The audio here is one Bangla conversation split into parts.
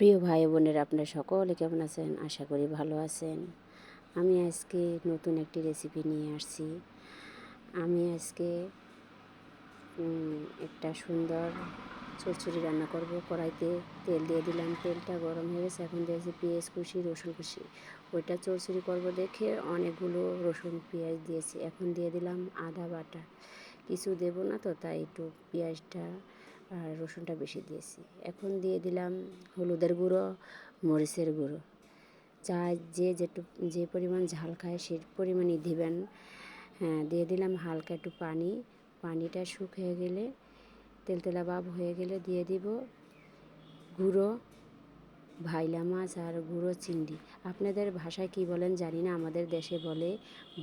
প্রিয় ভাই বোনেরা, আপনারা সকলে কেমন আছেন? আশা করি ভালো আছেন। আমি আজকে নতুন একটি রেসিপি নিয়ে আসছি। আমি আজকে একটা সুন্দর চচ্চড়ি রান্না করব। কড়াইতে তেল দিয়ে দিলাম, তেলটা গরম হয়ে গেছে। এখন দিয়েছি পেঁয়াজ কুচি, রসুন কুচি। ওইটা চচ্চড়ি করব দেখে অনেকগুলো রসুন পেঁয়াজ দিয়েছি। এখন দিয়ে দিলাম আদা বাটা। কিছু দেবো না তো, তাই একটু পেঁয়াজটা আর রসুনটা বেশি দিয়েছি। এখন দিয়ে দিলাম হলুদের গুঁড়ো, মরিচের গুঁড়ো। যে পরিমাণ ঝাল খায় সে পরিমাণই দিবেন। হ্যাঁ, দিয়ে দিলাম হালকা একটু পানি। পানিটা শুকিয়ে গেলে, তেলতেলা ভাব হয়ে গেলে দিয়ে দিব গুঁড়ো ভাইলা মাছ আর গুঁড়ো চিংড়ি। আপনাদের ভাষায় কি বলেন জানি না, আমাদের দেশে বলে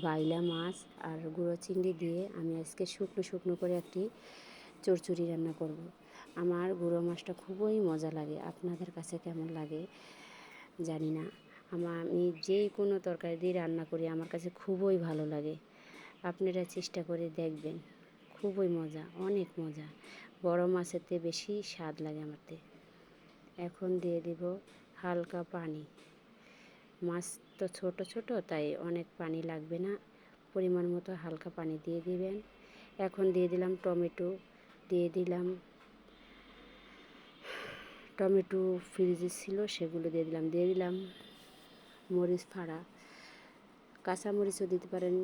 বাইলা মাছ আর গুঁড়ো চিংড়ি দিয়ে আমি আজকে শুকনো শুকনো করে একটি চচ্চড়ি রান্না করব। আমার গুঁড়ো মাছটা খুবই মজা লাগে। আপনাদের কাছে কেমন লাগে জানি না। আমি যেই কোনো তরকারি দিয়ে রান্না করি আমার কাছে খুবই ভালো লাগে। আপনারা চেষ্টা করে দেখবেন, খুবই মজা, অনেক মজা। বড় মাছেতে বেশি স্বাদ লাগে আমারতে। এখন দিয়ে দিব হালকা পানি। মাছ তো ছোট ছোট, তাই অনেক পানি লাগবে না, পরিমাণ মতো হালকা পানি দিয়ে দিবেন। এখন দিয়ে দিলাম টমেটো, দিয়ে দিলাম টমেটো ফ্রিজে ছিল সেগুলো দিয়ে দিলাম মরিচ ফাড়া। কাঁচা মরিচও দিতে পারেন,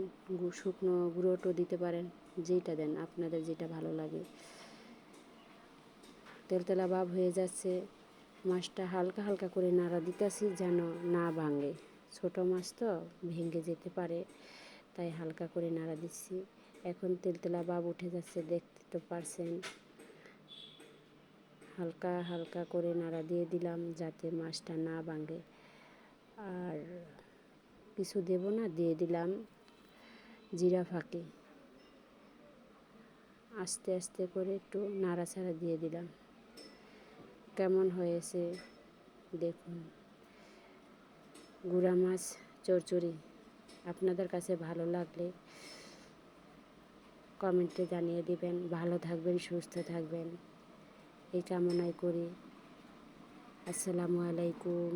শুকনো গুঁড়োটো দিতে পারেন, যেটা দেন আপনাদের যেটা ভালো লাগে। তেলতেলা ভাব হয়ে যাচ্ছে। মাছটা হালকা হালকা করে নাড়া দিতেছি যেন না ভাঙে। ছোটো মাছ তো ভেঙে যেতে পারে, তাই হালকা করে নাড়া দিচ্ছি। এখন তেলতেলা ভাব উঠে যাচ্ছে, দেখতে তো পারছেন। হালকা হালকা করে নাড়া দিয়ে দিলাম যাতে মাছটা না ভাঙে। আর কিছু দেব না, দিয়ে দিলাম জিরা ফাঁকি। আস্তে আস্তে করে একটু নাড়াচাড়া দিয়ে দিলাম। কেমন হয়েছে দেখুন। গুঁড়া মাছ চচ্চড়ি আপনাদের কাছে ভালো লাগলে কমেন্টে জানিয়ে দিবেন। ভালো থাকবেন, সুস্থ থাকবেন এই কামনাই করি। আসসালামু আলাইকুম।